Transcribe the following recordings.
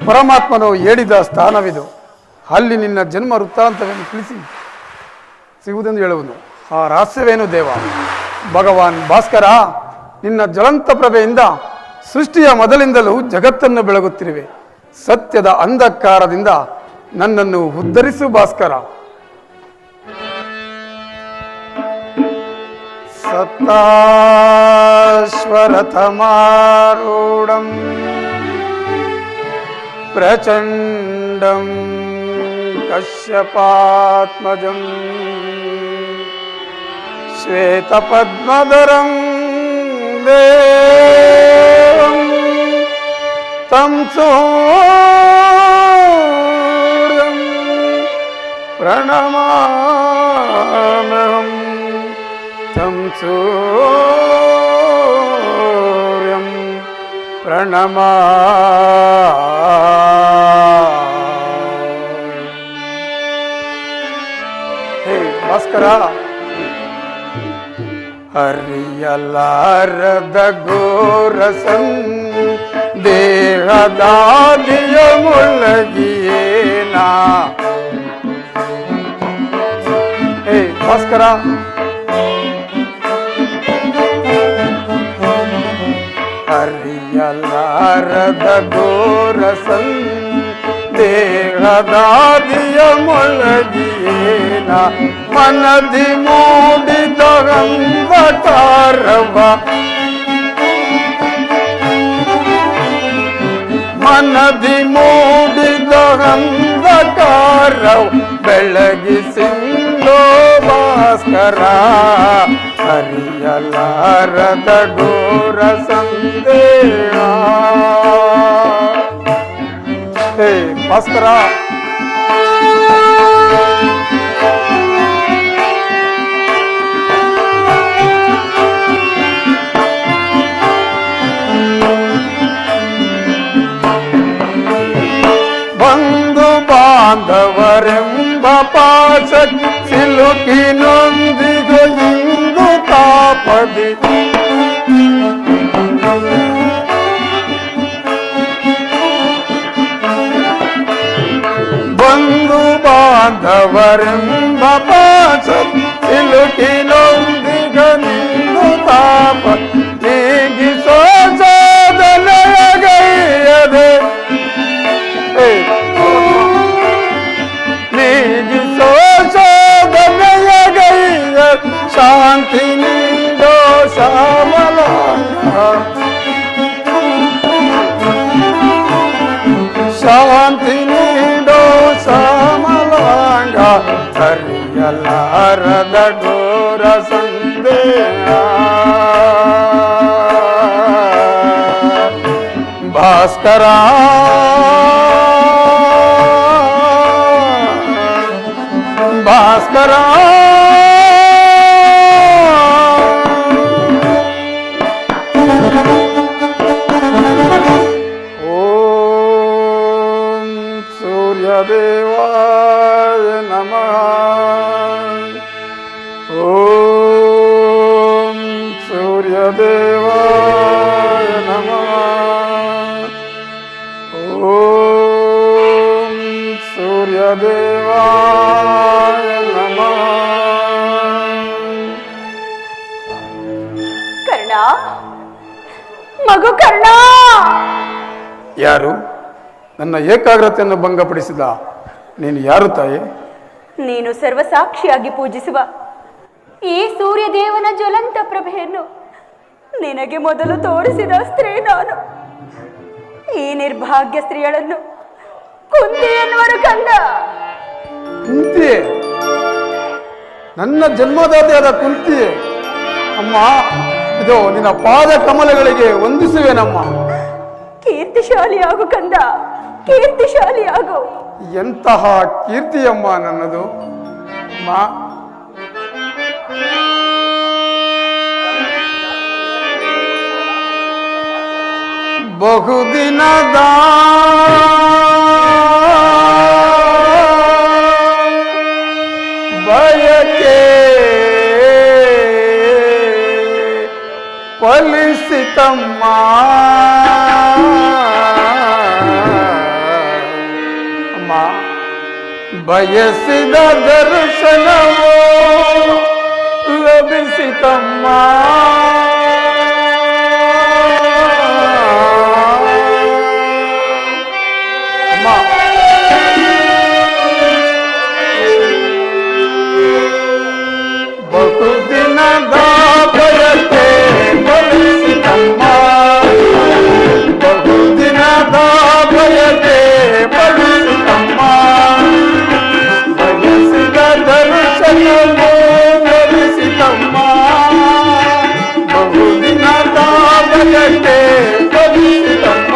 ಪರಮಾತ್ಮನು ಹೇಳಿದ ಸ್ಥಾನವಿದು. ಅಲ್ಲಿ ನಿನ್ನ ಜನ್ಮ ವೃತ್ತಾಂತವನ್ನು ತಿಳಿಸಿ ಸಿಗುವುದೆಂದು ಹೇಳುವುದು. ಆ ರಹಸ್ಯವೇನು ದೇವ? ಭಗವಾನ್ ಭಾಸ್ಕರ, ನಿನ್ನ ಜ್ವಲಂತ ಪ್ರಭೆಯಿಂದ ಸೃಷ್ಟಿಯ ಮೊದಲಿಂದಲೂ ಜಗತ್ತನ್ನು ಬೆಳಗುತ್ತಿರುವೆ. ಸತ್ಯದ ಅಂಧಕಾರದಿಂದ ನನ್ನನ್ನು ಉದ್ಧರಿಸು ಭಾಸ್ಕರ. ಸತ್ತಾಶ್ವರಥಮಾರೂಢಂ ಪ್ರಚಂಡಂ ಕಶ್ಯಪಾತ್ಮಜಂ ಶ್ವೇತಪದ್ಮಧರಂ ದೇವಂ ತಂ ಸೂರ್ಯಂ ಪ್ರಣಮಾಮ್ಯಹಂ ತಂ ಸೂರ್ಯಂ ಹೇ ಭಾಸ್ಕರ, ಹರಿಯಲಾರದ ಘೋರಸಂ ದೇಹದಾದಿಯ ಮುಳ್ಳಗಿಯೇನ. ಹೇ ಭಾಸ್ಕರ, ಹರಿಯಲಾರದ ಘೋರಸಂ ದೇಹದಾದಿಯ ಮೊಳಗಿಯೇನ. ಮನದಿ ಮೂಡಿದ ಅಂಧಕಾರವ, ಮನದಿ ಮೂಡಿದ ಅಂಧಕಾರವ ಬೆಳಗಿಸಿಂದೋ ಭಾಸ್ಕರ. ಹರಿಯಲಾರದ ಘೋರ ಸಂದೇಹ. ಹೇ ಭಾಸ್ಕರ, ಬಂಧು ಬಾಂಧವರೆಂಬ ಪಾಶ ಸಿಲುಕಿನೊಂದಿಗೂ ಇಂದು ತಾಪದಿ. ಬಂಧು ಬಾಂಧವರೆಂಬ ಪಾಶ ಸಿಲುಕಿನೊಂದಿಗೂ ಇಂದು ತಾಪ ನೀಗಿಸೋ ಸಾಧನೆಯಗೈಯದೆ. ನೀಗಿಸೋ ಸಾಧನೆಯಗೈಯ ಶಾಂತಿ ನೀಡೋ ಶ್ಯಾಮಲಾಂಗ. ಶಾಂತಿ ನೀಡೋ ಶ್ಯಾಮಲಾಂಗ. ಹರಿಯಲಾರದ ಘೋರ ಸಂದೇಹ. ಭಾಸ್ಕರ, ಭಾಸ್ಕರ, ಓಂ ಸೂರ್ಯದೇವಾಯ ನಮಃ. ಓಂ ಸೂರ್ಯದೇವಾಯ ನಮಃ. ಓಂ ಸೂರ್ಯದೇವಾಯ ನಮಃ. ಕರ್ಣ, ಮಗು ಕರ್ಣ. ಯಾರು? ನನ್ನ ಏಕಾಗ್ರತೆಯನ್ನು ಭಂಗಪಡಿಸಿದ ನೀನು ಯಾರು ತಾಯಿ? ನೀನು ಸರ್ವಸಾಕ್ಷಿಯಾಗಿ ಪೂಜಿಸುವ ಈ ಸೂರ್ಯದೇವನ ಜ್ವಲಂತ ಪ್ರಭೆಯನ್ನು ನಿನಗೆ ಮೊದಲು ತೋರಿಸಿದ ಸ್ತ್ರೀ ನಾನು. ಈ ನಿರ್ಭಾಗ್ಯ ಸ್ತ್ರೀಗಳನ್ನು ಕುಂತಿ ಎನ್ನುವರು ಕಂದ. ಕುಂತಿ? ನನ್ನ ಜನ್ಮದಾತೆಯಾದ ಕುಂತಿ? ಅಮ್ಮ, ಇದು ನಿನ್ನ ಪಾದ ಕಮಲಗಳಿಗೆ ವಂದಿಸುವೆನಮ್ಮ. ಕೀರ್ತಿಶಾಲಿಯಾಗು ಕಂದ, ಕೀರ್ತಿಶಾಲಿಯಾಗು. ಎಂತಹ ಕೀರ್ತಿಯಮ್ಮ ನನ್ನದು. ಅಮ್ಮ, ಬಹುದಿನದ ಬಯಕೆ ಫಲಿಸಿತಮ್ಮ. ಬಯಸಿದ ದರ್ಶನವೋ ಲಭಿಸಿತಮ್ಮ. ಅಮ್ಮ, ಬಹುದಿನದ ಬಯಕೆ ಫಲಿಸಿತಮ್ಮ. ಬಹುದಿನದ ಬಯಕೆ ಫಲಿಸಿತಮ್ಮ. ಬಯಸಿದ ದರ್ಶನವೋ ಲಭಿಸಿತಮ್ಮ. ಬಹುದಿನದ ಬಯಕೆ ಫಲಿಸಿತಮ್ಮ.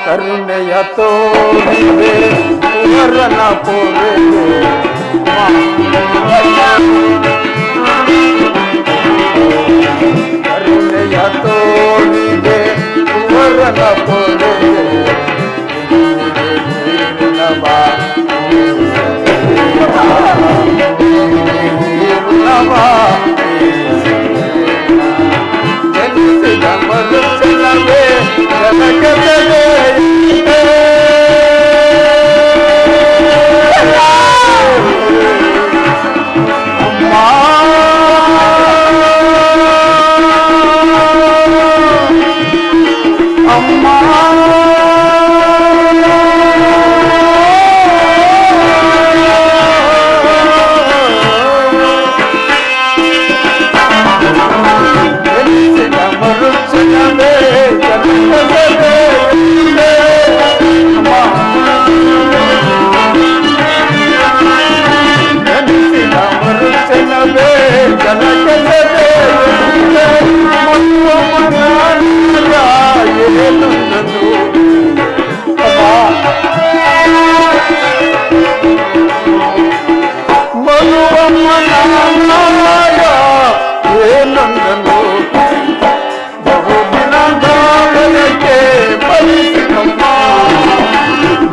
ಕರುಣೆಯ ತೋರಿದೆ ಕುವರನ ಪೊರೆಗೆ. ಕರುಣೆಯ ತೋರಿದೆ ಕುವರನ ಪೊರೆಗೆ. ಜನಿಸಿದ ಮನುಷ್ಯನವೇ ಜನಕದವೇ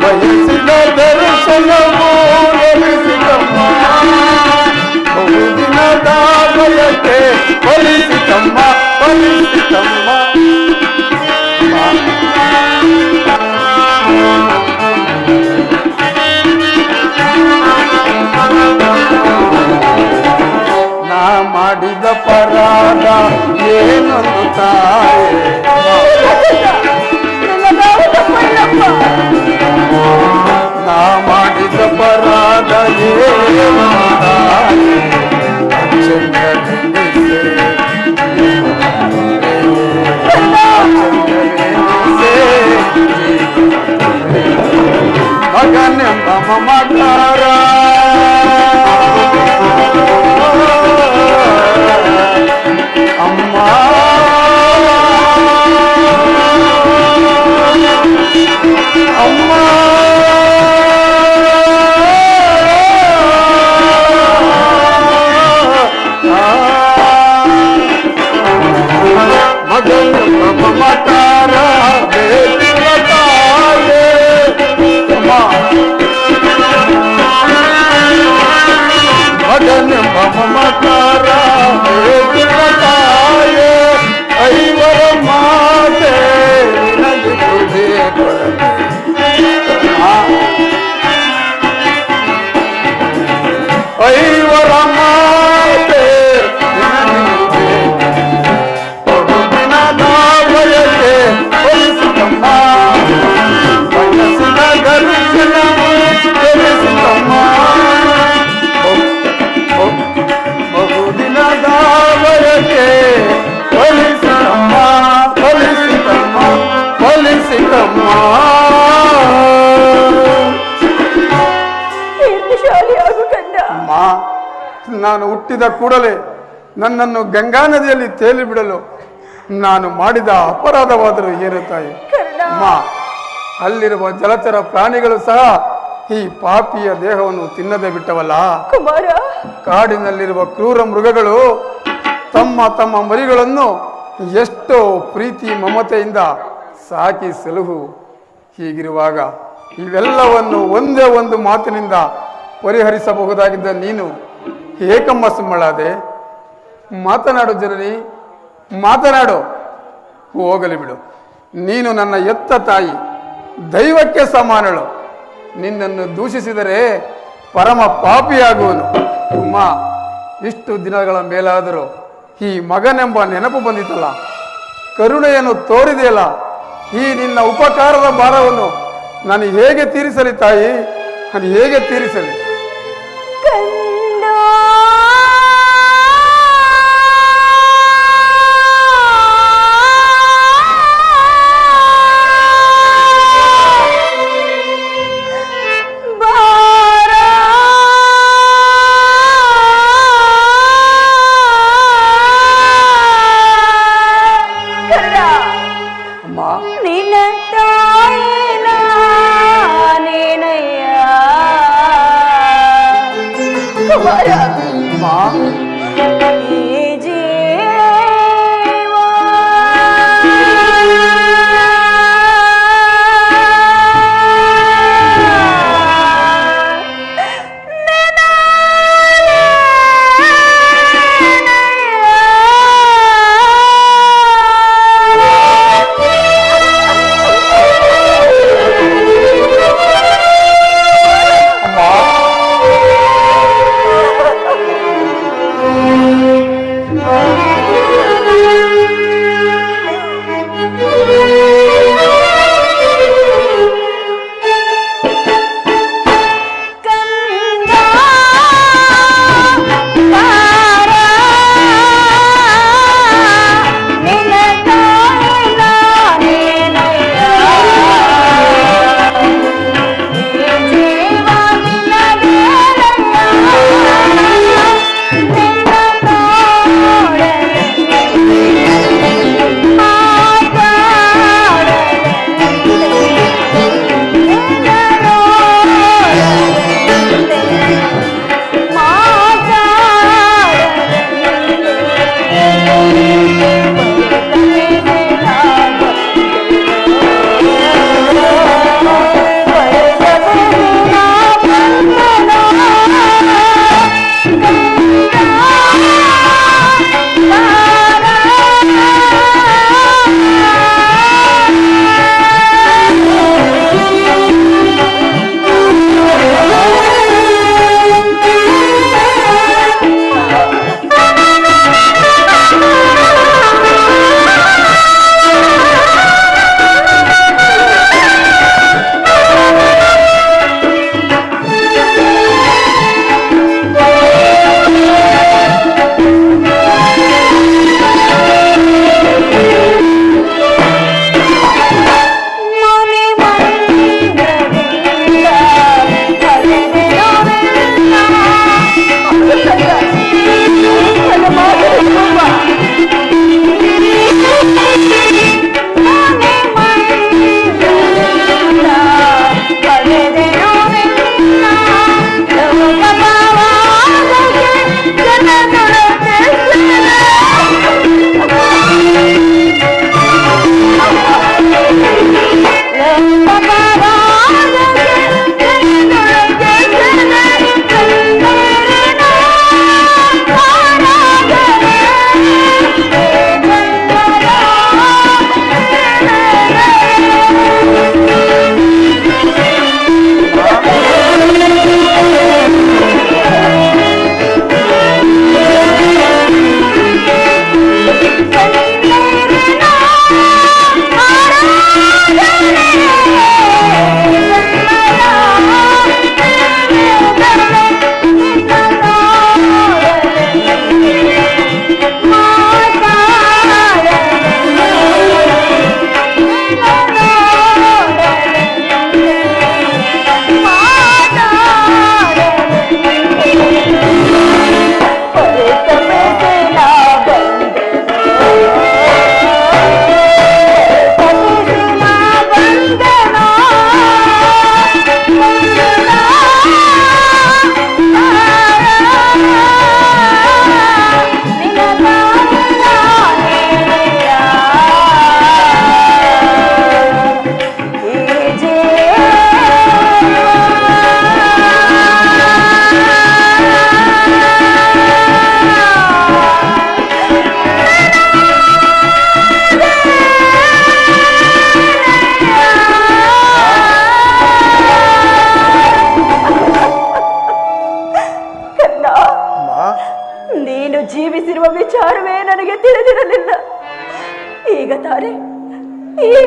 ಬಯಸಿದ ದರ್ಶನವೋ ಲಭಿಸಿತಮ್ಮ. ಬಹುದಿನದ ಬಯಕೆ ಫಲಿಸಿತಮ್ಮ. ಫಲಿಸಿತಮ್ಮ. ನಾ ಮಾಡಿದ ಪರಾಧ ಏನೊಂದು ತಾಯೇ. ನಾ ಮಾಡಿದ ಪರಾಧ ಏನೊಂದು ತಾಯೇ. ಮಗನೆಂಬ ಮಮಕಾರ ಅಮ್ಮ. ಅಮ್ಮ ಮಗನೆಂಬ ಮಮಕಾರ ಬೇಕಿಲ್ಲ ತಾಯೇ. ಅಮ್ಮ ಮಗನೆಂಬ ಮಮಕಾರ ಬೇಕಿಲ್ಲ ತಾಯೇ. ಐವರ ಮಾತೆ ನಿನಗೆ ತುದೇ ಕೊಡಲಿ. ಐವರ ಮಾತೆ ನಿನಗೆ ಬಹುದಿನದ ಬಯಕೆ ಫಲಿಸಿತಮ್ಮ. ಬಯಸಿದ ದರ್ಶನವೋ ಲಭಿಸಿತಮ್ಮ. ಬಹುದಿನದ ಬಯಕೆ ಫಲಿಸಿತಮ್ಮ. ಫಲಿಸಿತಮ್ಮ. ಫಲಿಸಿತಮ್ಮ. ಕೀರ್ತಿಶಾಲಿಯಾಗು ಕಂದ. ಅಮ್ಮ, ನಾನು ಹುಟ್ಟಿದ ಕೂಡಲೇ ನನ್ನನ್ನು ಗಂಗಾ ನದಿಯಲ್ಲಿ ತೇಲಿ ಬಿಡಲು ನಾನು ಮಾಡಿದ ಅಪರಾಧವಾದರೂ ಏನು ತಾಯಿ. ಅಮ್ಮ, ಅಲ್ಲಿರುವ ಜಲಚರ ಪ್ರಾಣಿಗಳು ಸಹ ಈ ಪಾಪಿಯ ದೇಹವನ್ನು ತಿನ್ನದೆ ಬಿಟ್ಟವಲ್ಲ. ಕುಮಾರ, ಕಾಡಿನಲ್ಲಿರುವ ಕ್ರೂರ ಮೃಗಗಳು ತಮ್ಮ ತಮ್ಮ ಮರಿಗಳನ್ನು ಎಷ್ಟೋ ಪ್ರೀತಿ ಮಮತೆಯಿಂದ ಸಾಕಿ ಸಲಹು. ಹೀಗಿರುವಾಗ ಇವೆಲ್ಲವನ್ನು ಒಂದೇ ಒಂದು ಮಾತಿನಿಂದ ಪರಿಹರಿಸಬಹುದಾಗಿದ್ದ ನೀನು ಏಕಮ್ಮ ಸುಮ್ಮಳಾದೆ. ಮಾತನಾಡು ಜನನಿ, ಮಾತನಾಡು. ಹೋಗಲಿ ಬಿಡು, ನೀನು ನನ್ನ ಎತ್ತ ತಾಯಿ, ದೈವಕ್ಕೆ ಸಮಾನಳು. ನಿನ್ನನ್ನು ದೂಷಿಸಿದರೆ ಪರಮ ಪಾಪಿಯಾಗುವನು. ಅಮ್ಮ, ಇಷ್ಟು ದಿನಗಳ ಮೇಲಾದರೂ ಈ ಮಗನೆಂಬ ನೆನಪು ಬಂದಿತಲ್ಲ, ಕರುಣೆಯನ್ನು ತೋರಿದೆಯಲ್ಲ, ಈ ನಿನ್ನ ಉಪಕಾರದ ಭಾರವನ್ನು ನಾನು ಹೇಗೆ ತೀರಿಸಲಿ ತಾಯಿ, ನಾನು ಹೇಗೆ ತೀರಿಸಲಿ?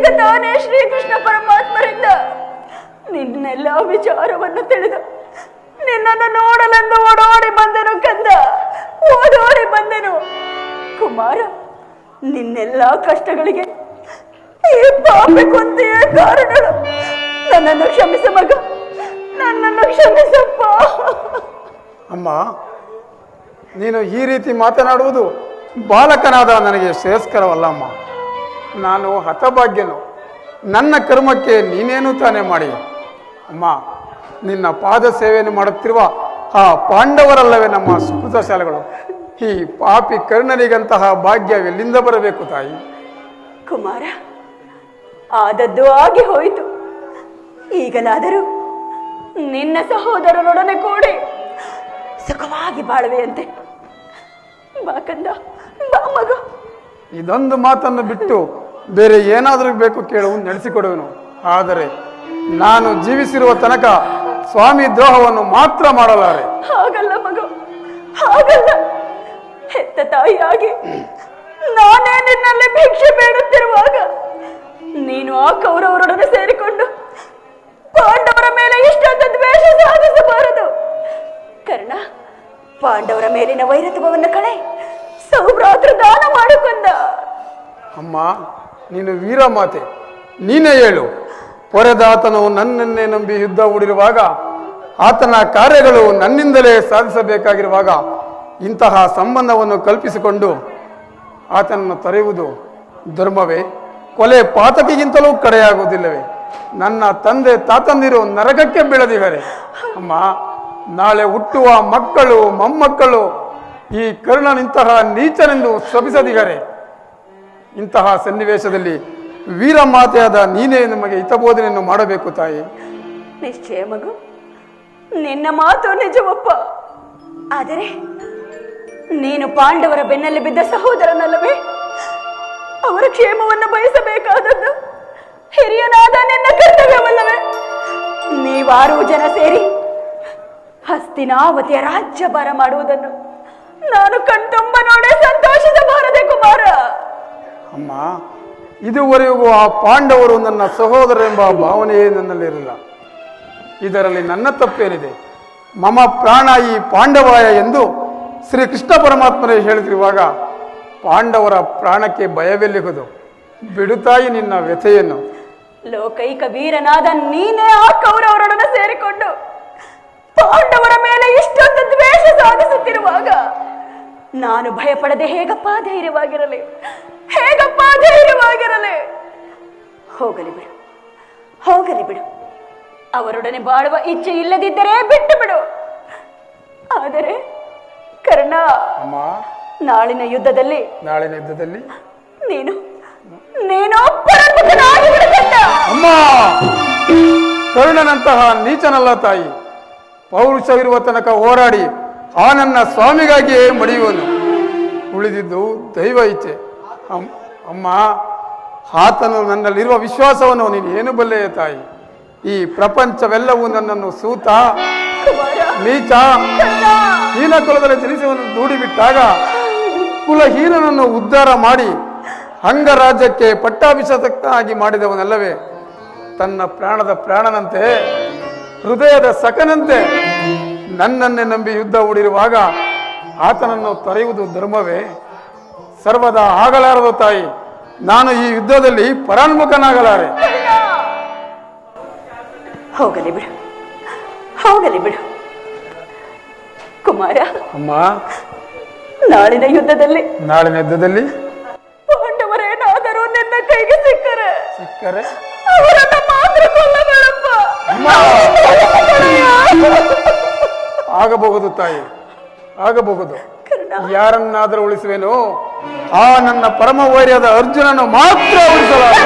ಈಗ ತಾನೇ ಶ್ರೀಕೃಷ್ಣ ಪರಮಾತ್ಮರಿಂದ ನಿನ್ನೆಲ್ಲ ವಿಚಾರವನ್ನು ತಿಳಿದು ನಿನ್ನನ್ನು ನೋಡಲೆಂದು ಓಡೋಡಿ ಬಂದೆನು ಕಂದ, ಓಡೋಡಿ ಬಂದೆನು. ಕುಮಾರ, ನಿನ್ನೆಲ್ಲ ಕಷ್ಟಗಳಿಗೆ ಈ ಪಾಪಿ ಕುಂತಿಯ ಕಾರಣಗಳು. ನನ್ನನ್ನು ಕ್ಷಮಿಸ ಮಗ, ನನ್ನನ್ನು ಕ್ಷಮಿಸಪ್ಪ. ಅಮ್ಮ, ನೀನು ಈ ರೀತಿ ಮಾತನಾಡುವುದು ಬಾಲಕನಾದ ನನಗೆ ಶ್ರೇಯಸ್ಕರವಲ್ಲ ಅಮ್ಮ. ನಾನು ಹತಭಾಗ್ಯನು, ನನ್ನ ಕರ್ಮಕ್ಕೆ ನೀನೇನು ತಾನೇ ಮಾಡಿ. ಅಮ್ಮ, ನಿನ್ನ ಪಾದ ಸೇವೆಯನ್ನು ಮಾಡುತ್ತಿರುವ ಆ ಪಾಂಡವರಲ್ಲವೇ ನಮ್ಮ ಸುಕೃತಶಾಲೆಗಳು. ಈ ಪಾಪಿ ಕರ್ಣನಿಗಂತಹ ಭಾಗ್ಯವೆಲ್ಲಿಂದ ಬರಬೇಕು ತಾಯಿ? ಕುಮಾರ, ಆದದ್ದು ಆಗಿ ಹೋಯಿತು. ಈಗಲಾದರೂ ನಿನ್ನ ಸಹೋದರರೊಡನೆ ಕೂಡಿ ಸುಖವಾಗಿ ಬಾಳುವೆಯಂತೆ. ಬಾ ಕಂದ, ಬಾ ಮಗ. ಇದೊಂದು ಮಾತನ್ನು ಬಿಟ್ಟು ಬೇರೆ ಏನಾದರೂ ಬೇಕು ಕೇಳು, ನಡೆಸಿಕೊಡುವೆನು. ಆದರೆ ನಾನು ಜೀವಿಸಿರುವ ತನಕ ಸ್ವಾಮಿ ದ್ರೋಹವನ್ನು ಮಾತ್ರ ಮಾಡಲಾರೆ. ಹಾಗಲ್ಲ ಮಗು, ಹಾಗಲ್ಲ. ಹೆತ್ತ ತಾಯಿಯಾಗಿ ನಾನೇ ನಿನ್ನಲ್ಲಿ ಭಿಕ್ಷೆ ಬೇಡುತ್ತಿರುವಾಗ ನೀನು ಆ ಕೌರವರೊಡನೆ ಸೇರಿಕೊಂಡು ಪಾಂಡವರ ಮೇಲೆ ಇಷ್ಟೊಂದು ದ್ವೇಷ ಸಾಧಿಸಬಾರದು. ಕರ್ಣ, ಪಾಂಡವರ ಮೇಲಿನ ವೈರತ್ವವನ್ನು ಕಳೆ ಸೌಭ್ರಾತೃ ದಾನ ಮಾಡಿಕೊಂಡ. ಅಮ್ಮ, ನೀನು ವೀರಮಾತೆ, ನೀನೇ ಹೇಳು. ಪೊರೆದಾತನು ನನ್ನನ್ನೇ ನಂಬಿ ಯುದ್ಧ ಹೂಡಿರುವಾಗ, ಆತನ ಕಾರ್ಯಗಳು ನನ್ನಿಂದಲೇ ಸಾಧಿಸಬೇಕಾಗಿರುವಾಗ ಇಂತಹ ಸಂಬಂಧವನ್ನು ಕಲ್ಪಿಸಿಕೊಂಡು ಆತನನ್ನು ತೊರೆಯುವುದು ಧರ್ಮವೇ? ಕೊಲೆ ಪಾತಕಿಗಿಂತಲೂ ಕಡೆಯಾಗುವುದಿಲ್ಲವೇ? ನನ್ನ ತಂದೆ ತಾತಂದಿರು ನರಕಕ್ಕೆ ಬೀಳದಿದ್ದಾರೆ. ಅಮ್ಮ, ನಾಳೆ ಹುಟ್ಟುವ ಮಕ್ಕಳು ಮೊಮ್ಮಕ್ಕಳು ಈ ಕರ್ಣನಿಂತಹ ನೀಚನೆಂದು ಶಪಿಸದಿದ್ದಾರೆ. ಇಂತಹ ಸನ್ನಿವೇಶದಲ್ಲಿ ವೀರಮಾತೆಯಾದ ನೀನೇ ನಮಗೆ ಹಿತಬೋಧನೆಯನ್ನು ಮಾಡಬೇಕು ತಾಯಿ. ನಿಶ್ಚಯ ಮಗು, ನಿನ್ನ ಮಾತು ನಿಜವಪ್ಪ. ಆದರೆ ನೀನು ಪಾಂಡವರ ಬೆನ್ನಲ್ಲಿ ಬಿದ್ದ ಸಹೋದರನಲ್ಲವೇ? ಅವರ ಕ್ಷೇಮವನ್ನು ಬಯಸಬೇಕಾದದ್ದು ಹಿರಿಯನಾದ ನಿನ್ನ ಕರ್ತವ್ಯವಲ್ಲವೇ? ನೀವಾರು ಜನ ಸೇರಿ ಹಸ್ತಿನಾವತಿಯ ರಾಜ್ಯಭಾರ ಮಾಡುವುದನ್ನು ನಾನು ಕಣ್ತುಂಬ ನೋಡೇ ಸಂತೋಷಿಸಬಾರದೆ ಕುಮಾರ. ಅಮ್ಮ, ಇದುವರೆಗೂ ಆ ಪಾಂಡವರು ನನ್ನ ಸಹೋದರರೆಂಬ ಭಾವನೆಯೇ ನನ್ನಲ್ಲಿರಲಿಲ್ಲ. ಇದರಲ್ಲಿ ನನ್ನ ತಪ್ಪೇನಿದೆ? ಮಮ ಪ್ರಾಣ ಈ ಪಾಂಡವಾಯ ಎಂದು ಶ್ರೀ ಕೃಷ್ಣ ಪರಮಾತ್ಮರೇ ಹೇಳುತ್ತಿರುವಾಗ ಪಾಂಡವರ ಪ್ರಾಣಕ್ಕೆ ಭಯವೆಲ್ಲಿಹುದು? ಬಿಡುತ್ತಾಯಿ ನಿನ್ನ ವ್ಯಥೆಯನ್ನು. ಲೋಕೈಕ ವೀರನಾದ ನೀನೇ ಆ ಕೌರವರೊಡನೆ ಸೇರಿಕೊಂಡು ಪಾಂಡವರ ಮೇಲೆ ಇಷ್ಟೊಂದು ದ್ವೇಷ ಸಾಧಿಸುತ್ತಿರುವಾಗ ನಾನು ಭಯಪಡದೆ ಹೇಗಪ್ಪ ಧೈರ್ಯವಾಗಿರಲಿ? ಹೇಗಪ್ಪ ಧೈರ್ಯವಾಗಿರಲಿ? ಹೋಗಲಿ ಬಿಡು, ಹೋಗಲಿ ಬಿಡು. ಅವರೊಡನೆ ಬಾಳುವ ಇಚ್ಛೆ ಇಲ್ಲದಿದ್ದರೆ ಬಿಟ್ಟು ಬಿಡು. ಆದರೆ ಕರ್ಣ, ಅಮ್ಮ, ನಾಳಿನ ಯುದ್ಧದಲ್ಲಿ ನೀನು ಪರಾಜಿತನಾಗಿ ಬಿಡುತ್ತೇನೆ. ಅಮ್ಮ, ಕರ್ಣನಂತಹ ನೀಚನಲ್ಲ ತಾಯಿ. ಪೌರುಷವಿರುವ ತನಕ ಹೋರಾಡಿ ಆ ನನ್ನ ಸ್ವಾಮಿಗಾಗಿಯೇ ಮಡಿಯುವನು. ಉಳಿದಿದ್ದು ದೈವ ಇಚ್ಛೆ. ಅಮ್ಮ, ಆತನು ನನ್ನಲ್ಲಿರುವ ವಿಶ್ವಾಸವನ್ನು ನೀನು ಏನು ಬಲ್ಲೆಯ ತಾಯಿ? ಈ ಪ್ರಪಂಚವೆಲ್ಲವೂ ನನ್ನನ್ನು ಸೂತ, ನೀಚ, ಹೀನ ಕುಲದಲ್ಲಿ ಜನಿಸುವನ್ನು ದೂಡಿಬಿಟ್ಟಾಗ ಕುಲಹೀನನನ್ನು ಉದ್ಧಾರ ಮಾಡಿ ಅಂಗರಾಜ್ಯಕ್ಕೆ ಪಟ್ಟಾಭಿಷೇಕನಾಗಿ ಮಾಡಿದವನಲ್ಲವೇ? ತನ್ನ ಪ್ರಾಣದ ಪ್ರಾಣನಂತೆ, ಹೃದಯದ ಸಖನಂತೆ ನನ್ನನ್ನೇ ನಂಬಿ ಯುದ್ಧ ಹೂಡಿರುವಾಗ ಆತನನ್ನು ತೊರೆಯುವುದು ಧರ್ಮವೇ? ಸರ್ವದಾ ಆಗಲಾರದು ತಾಯಿ. ನಾನು ಈ ಯುದ್ಧದಲ್ಲಿ ಪರಾನ್ಮುಖನಾಗಲಾರೆ. ಹೋಗಲಿ ಬಿಡು, ಹೋಗಲಿ ಬಿಡು ಕುಮಾರ. ಅಮ್ಮ, ನಾಳಿನ ಯುದ್ಧದಲ್ಲಿ ಪಾಂಡವರೇನಾದರೂ ನಿನ್ನ ಕೈಗೆ ಸಿಕ್ಕರೆ ಅವರನ್ನ ಮಾತ್ರ ಕೊಲ್ಲಬೇಡಪ್ಪ. ಆಗಬಹುದು ತಾಯಿ, ಆಗಬಹುದು. ಯಾರನ್ನಾದರೂ ಉಳಿಸುವೆನು, ಆ ನನ್ನ ಪರಮ ವೈರ್ಯದ ಅರ್ಜುನನು ಮಾತ್ರ ಉಳಿಸಲಾರೆ.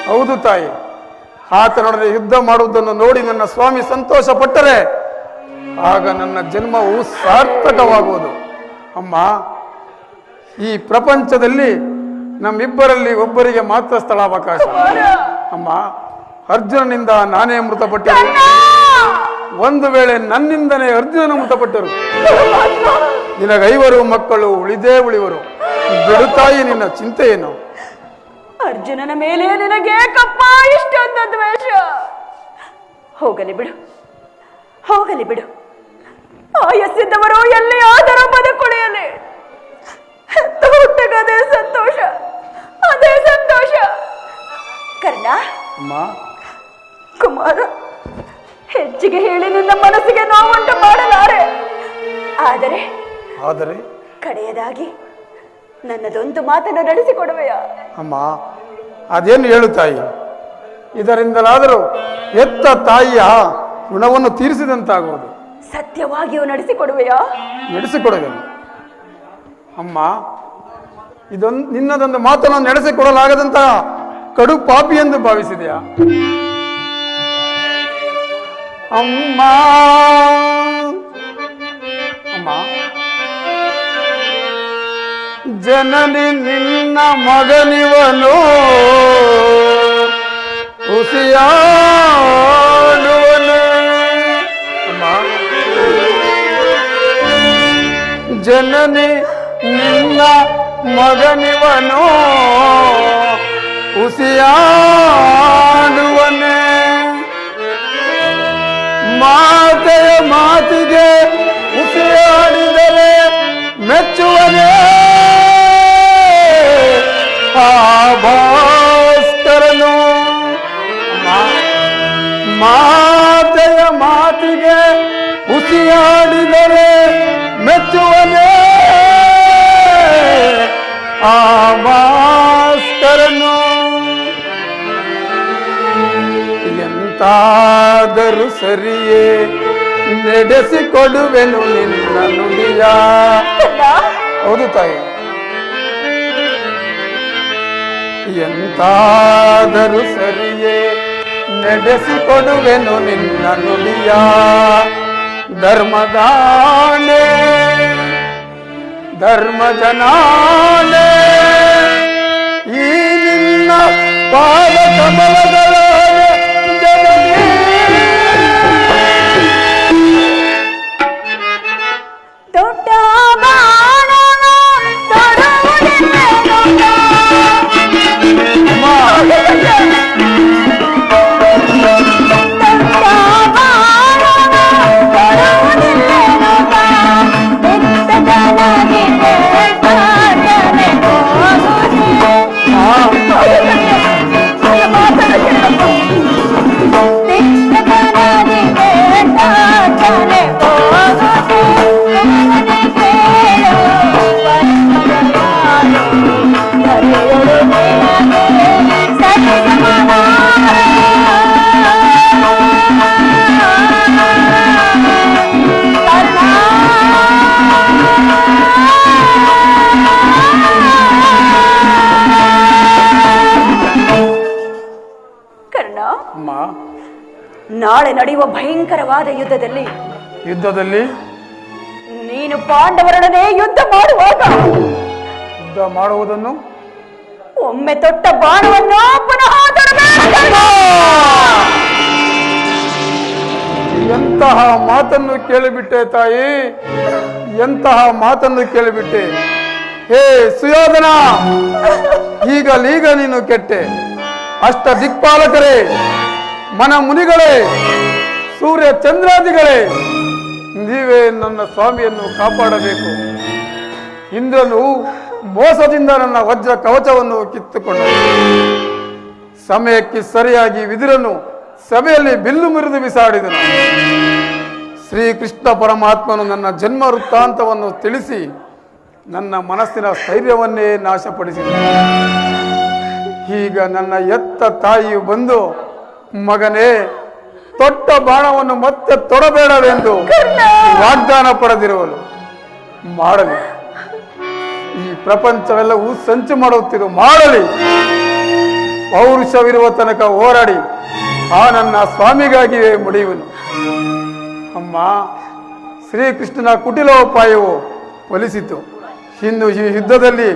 ಹೌದು ತಾಯಿ, ಆತನೊಡನೆ ಯುದ್ಧ ಮಾಡುವುದನ್ನು ನೋಡಿ ನನ್ನ ಸ್ವಾಮಿ ಸಂತೋಷ ಪಟ್ಟರೆ ಆಗ ನನ್ನ ಜನ್ಮವು ಸಾರ್ಥಕವಾಗುವುದು. ಅಮ್ಮ, ಈ ಪ್ರಪಂಚದಲ್ಲಿ ನಮ್ಮಿಬ್ಬರಲ್ಲಿ ಒಬ್ಬರಿಗೆ ಮಾತ್ರ ಸ್ಥಳಾವಕಾಶ. ಅಮ್ಮ, ಅರ್ಜುನನಿಂದ ನಾನೇ ಮೃತಪಟ್ಟರು, ಒಂದು ವೇಳೆ ನನ್ನಿಂದನೇ ಅರ್ಜುನನು ಮೃತಪಟ್ಟರು, ನಿನಗೈವರು ಮಕ್ಕಳು ಉಳಿದೇ ಉಳಿವರು. ಬಿಡುತ್ತಾಯಿ, ನಿನ್ನ ಚಿಂತೆ ಏನು? ಅರ್ಜುನನ ಮೇಲೆ ನಿನಗೆ ಕಪ್ಪ ಇಷ್ಟೊಂದು ದ್ವೇಷ. ಹೋಗಲಿ ಬಿಡು, ಹೋಗಲಿ ಬಿಡು. ಆಯಸ್ಸಿದ್ದವರು ಎಲ್ಲಿ ಆದರೂ ಬದುಕುಳಿಯಲಿ. ಹುಟ್ಟಗದೇ ಸಂತೋಷ, ಅದೇ ಸಂತೋಷ. ಕರ್ಣ, ಕುಮಾರ, ಹೆಚ್ಚಿಗೆ ಹೇಳಿ ನಿನ್ನ ಮನಸ್ಸಿಗೆ ನೋವುಂಟು ಮಾಡಲಾರೆ. ಆದರೆ ಕಡೆಯದಾಗಿ ನನ್ನದೊಂದು ಮಾತನ್ನು ನಡೆಸಿಕೊಡುವೆಯಾ? ಅಮ್ಮ, ಅದೇನು ಹೇಳು ತಾಯಿ. ಇದರಿಂದಲಾದರೂ ಎತ್ತ ತಾಯಿಯ ಋಣವನ್ನು ತೀರಿಸಿದಂತಾಗುವುದು. ಸತ್ಯವಾಗಿಯೂ ನಡೆಸಿಕೊಡುವೆಯಾ? ನಡೆಸಿಕೊಡಬೇಕು ಅಮ್ಮ. ನಿನ್ನದೊಂದು ಮಾತನ್ನು ನಡೆಸಿಕೊಡಲಾಗದಂತಹ ಕಡು ಪಾಪಿ ಎಂದು ಭಾವಿಸಿದೆಯಾ ಅಮ್ಮ? ಅಮ್ಮ, ಜನನಿ ನಿನ್ನ ಮಗನಿವನು ಹುಸಿಯಾಡುವನು. ಅಮ್ಮ, ಜನನಿ ನಿನ್ನ ಮಗನಿವನು ಹುಸಿಯಾಡುವನೆ. ಮಾತೆಯ ಮಾತಿಗೆ ಹುಸಿಯಾಡಿದರೆ ಮೆಚ್ಚುವನೇ ಆ ಭಾಸ್ಕರನು. ಮಾತೆಯ ಮಾತಿಗೆ ಹುಸಿಯಾಡಿದರೆ ಮೆಚ್ಚುವನೇ ಆ ಭಾಸ್ಕರನು. ಎಂತಾದರೂ ಸರಿಯೇ ನಡೆಸಿಕೊಡುವೆನು ನಿನ್ನ ನುಡಿಯ. ಹೌದು ತಾಯಿ. ಎಂತಾದರೂ ಸರಿಯೇ ನಡೆಸಿಕೊಡುವೆನು ನಿನ್ನ ನುಡಿಯ. ಧರ್ಮದಾನೆ ಧರ್ಮಜನಾನೆ ಈ ನಿನ್ನ ಪಾದ ಕಮಲಗಳ ಜನನಿ. ದೊಡ್ಡ ಬಾಣವ ತೊಡುವುದಿಲ್ಲೇನೋ ನಾಳೆ ನಡೆಯುವ ಭಯಂಕರವಾದ ಯುದ್ಧದಲ್ಲಿ ನೀನು ಪಾಂಡವರೊಡನೆ ಯುದ್ಧ ಮಾಡುವುದನ್ನು ಒಮ್ಮೆ ತೊಟ್ಟ ಬಾಣವನ್ನು ಪುನಃ ಎಂತಹ ಮಾತನ್ನು ಕೇಳಿಬಿಟ್ಟೆ ತಾಯಿ, ಎಂತಹ ಮಾತನ್ನು ಕೇಳಿಬಿಟ್ಟೆ. ಹೇ ಸುಯೋಧನ, ಈಗಲೀಗ ನೀನು ಕೆಟ್ಟೆ. ಅಷ್ಟ ದಿಕ್ಪಾಲಕರೇ, ಮನ ಮುನಿಗಳೇ, ಸೂರ್ಯ ಚಂದ್ರಾದಿಗಳೇ, ನೀವೇ ನನ್ನ ಸ್ವಾಮಿಯನ್ನು ಕಾಪಾಡಬೇಕು. ಇಂದ್ರನು ಮೋಸದಿಂದ ನನ್ನ ವಜ್ರ ಕವಚವನ್ನು ಕಿತ್ತುಕೊಂಡ. ಸಮಯಕ್ಕೆ ಸರಿಯಾಗಿ ವಿದುರನು ಸಭೆಯಲ್ಲಿ ಬಿಲ್ಲು ಮುರಿದು ಬಿಸಾಡಿದನು. ಶ್ರೀಕೃಷ್ಣ ಪರಮಾತ್ಮನು ನನ್ನ ಜನ್ಮ ವೃತ್ತಾಂತವನ್ನು ತಿಳಿಸಿ ನನ್ನ ಮನಸ್ಸಿನ ಸ್ಥೈರ್ಯವನ್ನೇ ನಾಶಪಡಿಸಿದನು. ಈಗ ನನ್ನ ಎತ್ತ ತಾಯಿಯು ಬಂದು, ಮಗನೇ, ತೊಟ್ಟ ಬಾಣವನ್ನು ಮತ್ತೆ ತೊಡಬೇಡವೆಂದು ವಾಗ್ದಾನ ಪಡೆದಿರುವಳು. ಮಾಡಲಿ, ಈ ಪ್ರಪಂಚವೆಲ್ಲವೂ ಸಂಚು ಮಾಡುತ್ತಿರು, ಮಾಡಲಿ. ಪೌರುಷವಿರುವ ತನಕ ಹೋರಾಡಿ ಆ ನನ್ನ ಸ್ವಾಮಿಗಾಗಿಯೇ ಮುಡಿಯುವನು. ಅಮ್ಮ, ಶ್ರೀಕೃಷ್ಣನ ಕುಟಿಲೋಪಾಯವು ಫಲಿಸಿತು. ಇನ್ನು ಈ ಯುದ್ಧದಲ್ಲಿ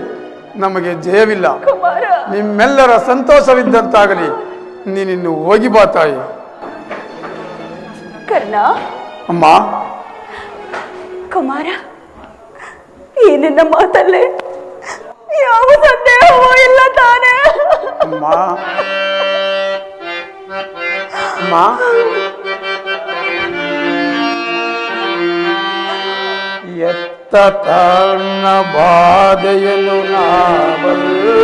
ನಮಗೆ ಜಯವಿಲ್ಲ. ನಿಮ್ಮೆಲ್ಲರ ಸಂತೋಷವಿದ್ದಂತಾಗಲಿ. ನೀನಿನ್ನು ಹೋಗಿ ಬಾ ತಾಯಿ. ಕರ್ಣ, ಅಮ್ಮ, ಕುಮಾರ, ಈ ನಿನ್ನ ಮಾತಲ್ಲೇ ಯಾವ ಸಂದೇಹವೂ ಇಲ್ಲ ತಾನೇ? ಅಮ್ಮ ಅಮ್ಮ ಎತ್ತ ತನ್ನ ಬಾಧೆಯನ್ನು ನಾವಲ್ಲೇ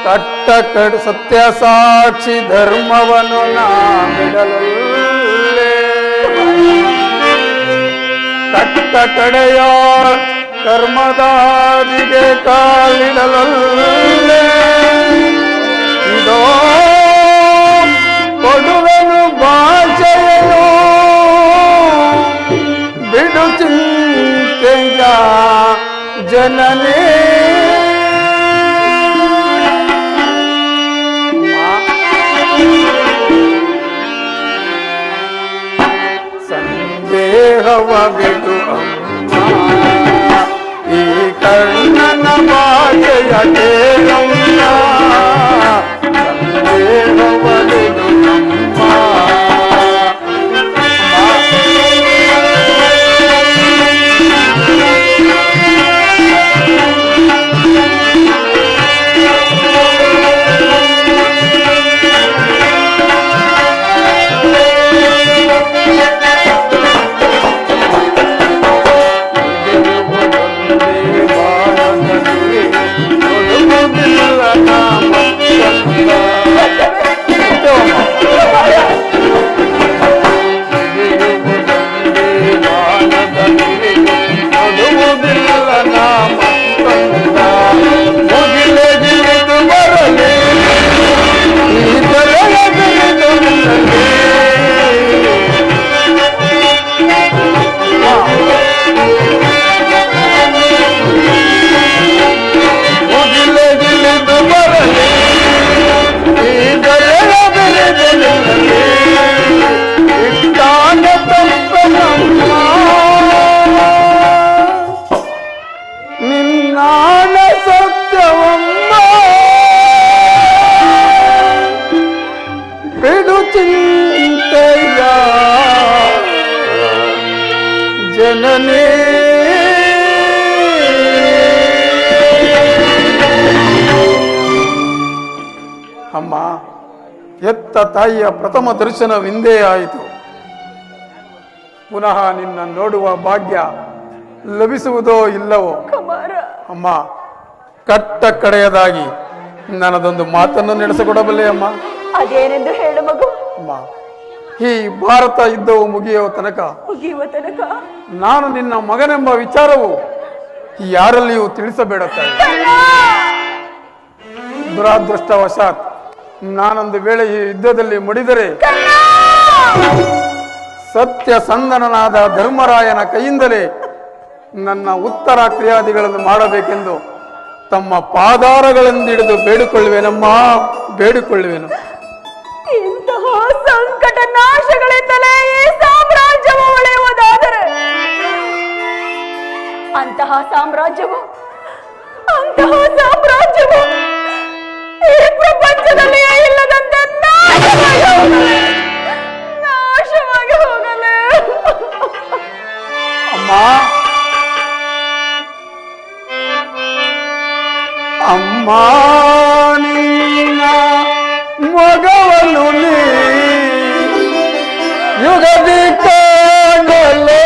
ಕಟ್ಟ ಕಡು ಸತ್ಯ ಸಾಕ್ಷಿ ಧರ್ಮವನ್ನು ನಾ ಬಿಡಲಲ್ಲೇ ಕಟ್ಟ ಕಡೆಯ ಕರ್ಮದಾದಿಗೆ ಕಾಲಿಡಲಲ್ಲೇ ಇದೋ ಕೊಡುವೆನು ಭಾಷೆಯನು ಬಿಡು ಚಿಂತೆಯ ಜನನೇ ಸಂದೇಹವ ಬಿಡು ಅಮ್ಮ ಈ ಕರ್ಣನ ಭಾಷೆಯ ಕೇಳಮ್ಮ ಸಂದೇಹವ ಬಿಡು ಅಮ್ಮ ನಿನ್ನಾನ ಸತ್ಯವಮ್ಮ ಬಿಡು ಚಿಂತೆಯ ಜನನೇ ಅಮ್ಮ ಎತ್ತ ತಾಯಿಯ ಪ್ರಥಮ ದರ್ಶನವಿಂದೇ ಆಯಿತು. ಪುನಃ ನಿನ್ನ ನೋಡುವ ಭಾಗ್ಯ ಲಭಿಸುವುದೋ ಇಲ್ಲವೋ? ಅಮ್ಮ ಕಟ್ಟ ಕಡೆಯದಾಗಿ ನನ್ನದೊಂದು ಮಾತನ್ನು ನಡೆಸಿಕೊಡಬಲ್ಲೆ ಅಮ್ಮ? ಅದೇನೆಂದು ಹೇಳು ಮಗು. ಅಮ್ಮ, ಈ ಭಾರತ ಯುದ್ಧವು ಮುಗಿಯುವ ತನಕ ನಾನು ನಿನ್ನ ಮಗನೆಂಬ ವಿಚಾರವು ಯಾರಲ್ಲಿಯೂ ತಿಳಿಸಬೇಡ ತಾಯಿ. ದುರಾದೃಷ್ಟವಶಾತ್ ನಾನೊಂದು ವೇಳೆ ಈ ಯುದ್ಧದಲ್ಲಿ ಮುಡಿದರೆ ಸತ್ಯ ಸಂದನನಾದ ಧರ್ಮರಾಯನ ಕೈಯಿಂದಲೇ ನನ್ನ ಉತ್ತರ ಕ್ರಿಯಾದಿಗಳನ್ನು ಮಾಡಬೇಕೆಂದು ತಮ್ಮ ಪಾದಾರಗಳೆಂದಿಡಿದು ಬೇಡಿಕೊಳ್ಳುವೆನಮ್ಮ, ಬೇಡಿಕೊಳ್ಳುವೆನು. ಇಂತಹ ಸಂಕಟ ನಾಶಗಳಿಂದಲೇ ಈ ಸಾಮ್ರಾಜ್ಯವು ಉಳಿಯುವುದಾದರೆ ಅಂತಹ ಸಾಮ್ರಾಜ್ಯವು ಈ ಪ್ರಪಂಚದಲ್ಲಿಯೇ ಇಲ್ಲದಂತೆ ನಾಶವಾಗಿ ಹೋಗಲೇ. ಅಮ್ಮ ಅಮ್ಮ ನಿನ್ನ ಮಗವನ್ನು ನೀ ಯುಗದಿ ಕಾಣಲು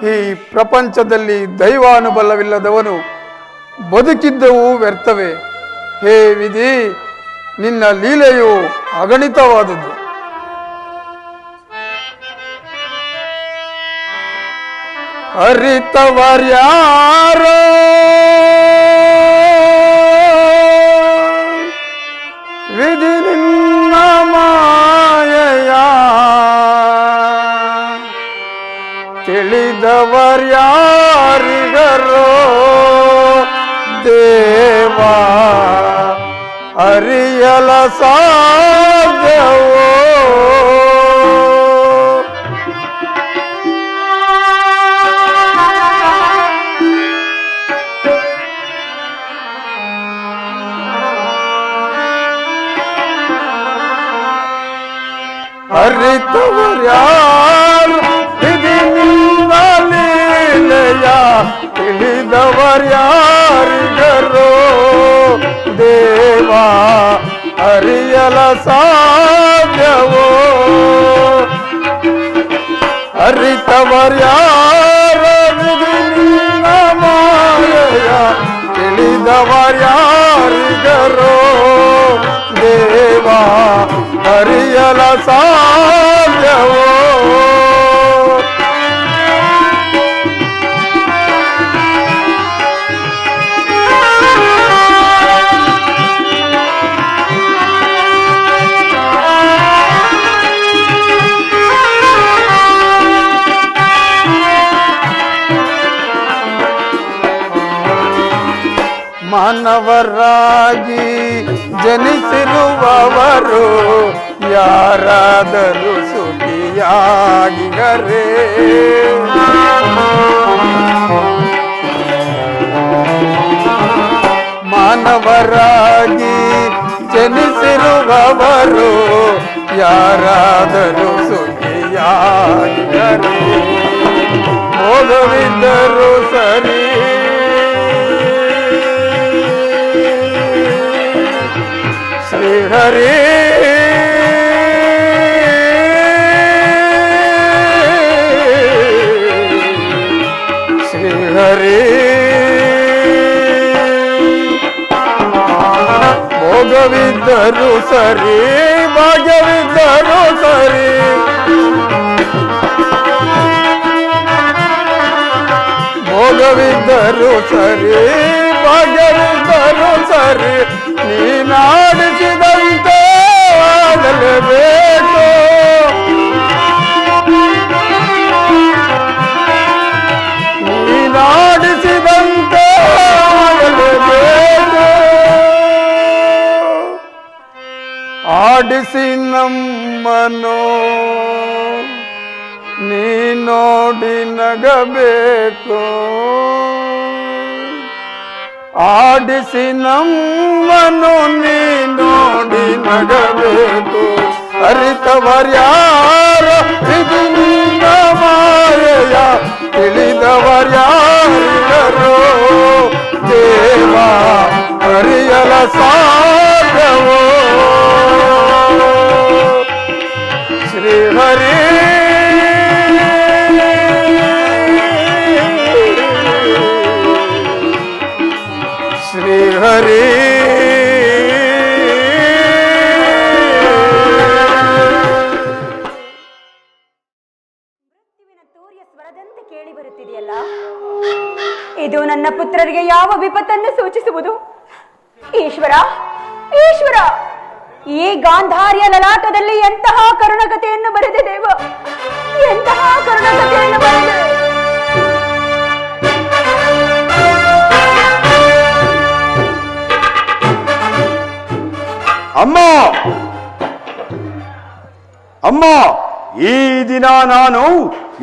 ಈ ಪ್ರಪಂಚದಲ್ಲಿ ದೈವಾನುಬಲವಿಲ್ಲದವನು ಬದುಕಿದ್ದವು ವ್ಯರ್ಥವೇ. ಹೇ ವಿಧಿ, ನಿನ್ನ ಲೀಲೆಯು ಅಗಣಿತವಾದುದು. ಅರಿತವರ್ಯಾರೋ ವಿಧಿ ನಿನ್ನ ಮಾಯೆಯ, ತಿಳಿದವರ್ಯಾರಿಗರೋ ದೇವಾ ಅರಿಯಲ ಸಾಧ್ಯವೋ. ಅರಿತವರ್ಯಾರು ವಿಧಿ ನಿನ್ನ ಲೀಲೆಯ, ತಿಳಿದವರ್ಯಾರಿಗರೋ ದೇವಾ ಅರಿಯಲ ಸಾಧ್ಯವೋ. ಅರಿತವರ್ಯಾರ ವಿಧಿ ನಿನ್ನ ಮಾಯೆಯ, ತಿಳಿದವರ್ಯಾರಿಗರೋ ದೇವಾ ಅರಿಯಲ ಸಾಧ್ಯವೋ. ಮಾನವರಾಗಿ ಜನಿಸಿರುವವರು ಯಾರಾದರೂ ಸುಖಿಯಾಗಿಗರೇ. ಮಾನವರಾಗಿ ಜನಿಸಿರುವವರು ಯಾರಾದರೂ ಸುಖಿಯಾಗಿಗರೇ. ಭೋಗವಿದ್ದರೂ ಸರಿ, ಶ್ರೀಹರಿ ಶ್ರೀಹರಿ. ಭೋಗವಿದ್ದರೂ ಸರಿ, ಭಾಗ್ಯವಿದ್ದರೂ ಸರಿ, ಭೋಗವಿದ್ದರೂ ಸರಿ, ಭಾಗ್ಯವಿದ್ದರೂ ಸರಿ, ನೀನಾಡಿಸಿದಂತೆ ಆಗಲೇಬೇಕು. ನೀನಾಡಿಸಿದಂತೆ ಆಗಲೇಬೇಕು. ಆಡಿಸಿ ನಮ್ಮನು ನೀ ನೋಡಿ ನಗಬೇಕು. ಆಡಿಸಿ ನಮ್ಮನು ನೀ ನೋಡಿ ನಗಬೇಕು. ಅರಿತವರ್ಯಾರ ವಿಧಿ ನಿನ್ನ ಮಾಯೆಯ, ತಿಳಿದವರ್ಯಾರಿಗರೋ ದೇವಾ ಅರಿಯಲ ಸಾಧ್ಯವೋ. ಶ್ರೀಹರಿ ಶ್ರೀಹರಿ. ಮೃತ್ಯುವಿನ ತೂರ್ಯ ಸ್ವರದಂತೆ ಕೇಳಿ ಬರುತ್ತಿದೆಯಲ್ಲ, ಇದು ನನ್ನ ಪುತ್ರರಿಗೆ ಯಾವ ವಿಪತ್ತನ್ನು ಸೂಚಿಸುವುದು? ಈಶ್ವರ, ಈಶ್ವರ, ಈ ಗಾಂಧಾರ್ಯ ಲಲಾಟದಲ್ಲಿ ಎಂತಹ ಕರುಣಕತೆಯನ್ನು ಬರೆದೆ ದೇವ, ಎಂತಹ ಕರುಣಕತೆಯನ್ನು ಬರೆದೆ. ಅಮ್ಮ, ಅಮ್ಮ, ಈ ದಿನ ನಾನು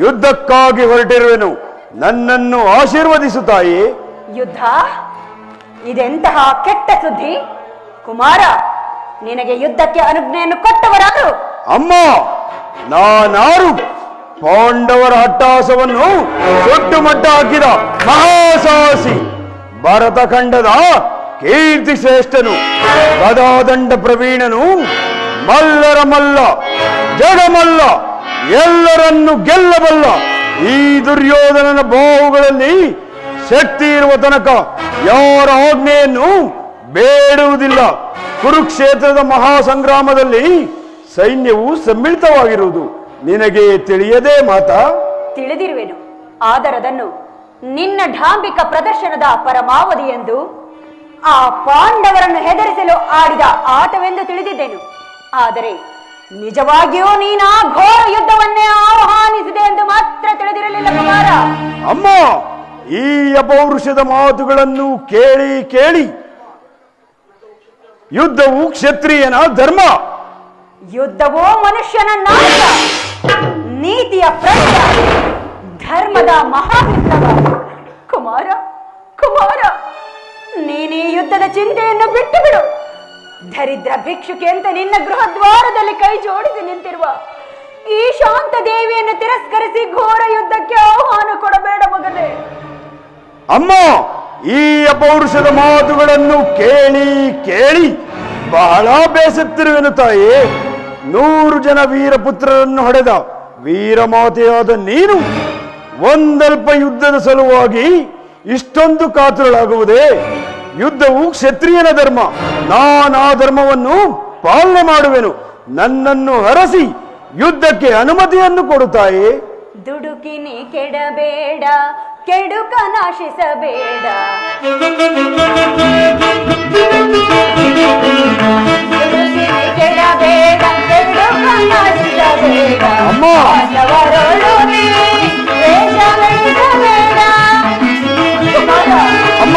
ಯುದ್ಧಕ್ಕಾಗಿ ಹೊರಟಿರುವೆನು. ನನ್ನನ್ನು ಆಶೀರ್ವದಿಸು ತಾಯಿ. ಯುದ್ಧ? ಇದೆಂತಹ ಕೆಟ್ಟ ಸುದ್ದಿ ಕುಮಾರ. ನಿನಗೆ ಯುದ್ಧಕ್ಕೆ ಅನುಜ್ಞೆಯನ್ನು ಕೊಟ್ಟವರಾರು? ಅಮ್ಮ, ನಾನಾರು ಪಾಂಡವರ ಅಟ್ಟಹಾಸವನ್ನು ದೊಡ್ಡ ಮಟ್ಟ ಹಾಕಿದ ಮಹಾಸಾಹಸಿ, ಭರತ ಖಂಡದ ಕೀರ್ತಿ ಶ್ರೇಷ್ಠನು, ಗದಾದಂಡ ಪ್ರವೀಣನು, ಮಲ್ಲರ ಮಲ್ಲ, ಜಗಮಲ್ಲ, ಎಲ್ಲರನ್ನು ಗೆಲ್ಲಬಲ್ಲ ಈ ದುರ್ಯೋಧನನ ಬಾಹುಗಳಲ್ಲಿ ಶಕ್ತಿ ಇರುವ ತನಕ ಯಾರ ಆಜ್ಞೆಯನ್ನು ಬೇಡುವುದಿಲ್ಲ. ಕುರುಕ್ಷೇತ್ರದ ಮಹಾಸಂಗ್ರಾಮದಲ್ಲಿ ಸೈನ್ಯವು ಸಮ್ಮಿಳಿತವಾಗಿರುವುದು ನಿನಗೆ ತಿಳಿಯದೇ ಮಾತಾ? ತಿಳಿದಿರುವೆನು, ಆದರದನ್ನು ನಿನ್ನ ಢಾಂಬಿಕ ಪ್ರದರ್ಶನದ ಪರಮಾವಧಿ ಎಂದು ಆ ಪಾಂಡವರನ್ನು ಹೆದರಿಸಲು ಆಡಿದ ಆಟವೆಂದು ತಿಳಿದಿದ್ದೆನು. ಆದರೆ ನಿಜವಾಗಿಯೂ ನೀನು ಆ ಘೋರ ಯುದ್ಧವನ್ನೇ ಆಹ್ವಾನಿಸಿದೆ ಎಂದು ಮಾತ್ರ ತಿಳಿದಿರಲಿಲ್ಲ ಕುಮಾರ. ಅಮ್ಮ, ಈ ಅಪೌರುಷದ ಮಾತುಗಳನ್ನು ಕೇಳಿ ಕೇಳಿ ಯುದ್ಧವು ಕ್ಷತ್ರಿಯನ ಧರ್ಮ. ಯುದ್ಧವೋ ಮನುಷ್ಯನ ನಾಶ, ನೀತಿಯ ಪ್ರಜ್ಞ, ಧರ್ಮದ ಮಹಾವಿಪ್ಲವ. ಕುಮಾರ ಕುಮಾರ, ನೀನೇ ಯುದ್ಧದ ಚಿಂತೆಯನ್ನು ಬಿಟ್ಟು ಬಿಡು. ದರಿದ್ರ ಭಿಕ್ಷುಕೆ ಅಂತ ನಿನ್ನ ಗೃಹ ದ್ವಾರದಲ್ಲಿ ಕೈ ಜೋಡಿಸಿ ನಿಂತಿರುವ ಈ ಶಾಂತ ದೇವಿಯನ್ನು ತಿರಸ್ಕರಿಸಿ ಘೋರ ಯುದ್ಧಕ್ಕೆ ಆಹ್ವಾನ ಕೊಡಬೇಡ ಮಗನೇ. ಅಮ್ಮ, ಈ ಅಪೌರುಷದ ಮಾತುಗಳನ್ನು ಕೇಳಿ ಕೇಳಿ ಬಹಳ ಬೇಸತ್ತಿರುವೆನು ತಾಯಿ. 100 ಜನ ವೀರಪುತ್ರರನ್ನು ಹೊಡೆದ ವೀರಮಾತೆಯಾದ ನೀನು ಒಂದಲ್ಪ ಯುದ್ಧದ ಸಲುವಾಗಿ ಇಷ್ಟೊಂದು ಕಾತುರಳಾಗುವುದೇ? ಯುದ್ಧವು ಕ್ಷತ್ರಿಯನ ಧರ್ಮ. ನಾನು ಆ ಧರ್ಮವನ್ನು ಪಾಲನೆ ಮಾಡುವೆನು. ನನ್ನನ್ನು ಹರಸಿ ಯುದ್ಧಕ್ಕೆ ಅನುಮತಿಯನ್ನು ಕೊಡುತ್ತಾಯೇ? ದುಡುಕಿನಿ ಕೆಡಬೇಡ, ಕೆಡುಕ ನಾಶಿಸಬೇಡ. ದುಡುಕಿನಿ ಕೆಡಬೇಡ, ಕೆಡುಕ ನಾಶಿಸಬೇಡ. ಅಮ್ಮ, ಪಾಂಡವರೊಡನೆ ದ್ವೇಷವೆನಿಸಬೇಡ. ಕುಮಾರ, ಅಮ್ಮ,